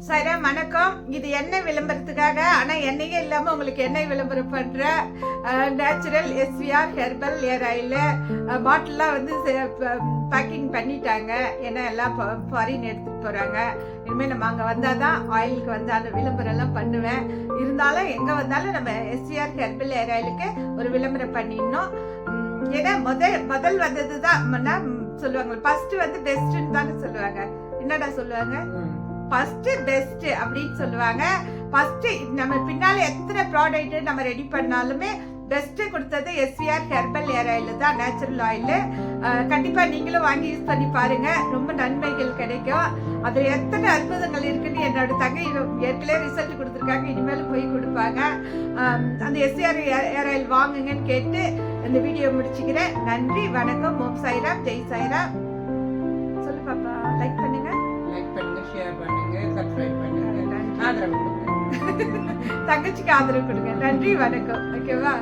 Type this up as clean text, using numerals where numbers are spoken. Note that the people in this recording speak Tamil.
சாய்ராம் வணக்கம். இது எண்ணெய் விளம்பரத்துக்காக, ஆனா எண்ணெயே இல்லாம உங்களுக்கு எண்ணெய் விளம்பரம் பண்ற நேச்சுரல் SVR ஹெர்பல் ஏர் ஆயில் பாட்டில்லாம் வந்து பேக்கிங் பண்ணிட்டாங்க. ஏன்னா எல்லாம் ஃபாரின் எடுத்துட்டு போறாங்க. இனிமேல் நம்ம அங்கே வந்தால் தான் ஆயிலுக்கு வந்து அந்த விளம்பரம் எல்லாம் பண்ணுவேன். இருந்தாலும் எங்கே வந்தாலும் நம்ம SVR ஹெர்பல் ஏர் ஆயிலுக்கு ஒரு விளம்பரம் பண்ணிடணும். ஏன்னா முதல் வந்தது தான் சொல்லுவாங்க. ஃபர்ஸ்ட் வந்து பெஸ்ட்னு தானே சொல்லுவாங்க. என்னடா சொல்லுவாங்க? ஃபர்ஸ்ட் பெஸ்ட் அப்படின்னு சொல்லுவாங்க. ஃபர்ஸ்ட் நம்ம பின்னால எத்தனை ப்ராடக்ட் நம்ம ரெடி பண்ணாலுமே பெஸ்ட் கொடுத்தது SVR ஹெர்பல் ஏர் ஆயில் தான், நேச்சுரல் ஆயில். கண்டிப்பா நீங்களும் வாங்கி யூஸ் பண்ணி பாருங்க. ரொம்ப நன்மைகள் கிடைக்கும். அதுல எத்தனை அற்புதங்கள் இருக்குன்னு என்னோட தங்கை ஏற்கனவே ரிசல்ட் கொடுத்துருக்காங்க. இனிமேல் போய் கொடுப்பாங்க. அந்த SVR ஏர் ஆயில் வாங்குங்கன்னு கேட்டு இந்த வீடியோ முடிச்சுக்கிறேன். நன்றி, வணக்கம். ஓம் சாய்ராம், ஜெய் சாய்ராம். சொல்லு பாப்பா. லைக் பண்ணுங்க, ஷேர் பண்ணுங்க, சப்ஸ்கிரைப் பண்ணுங்க, ஆதரவு கொடுங்க. தங்கச்சிக்கு ஆதரவு கொடுங்க. நன்றி, வணக்கம். ஓகேவா?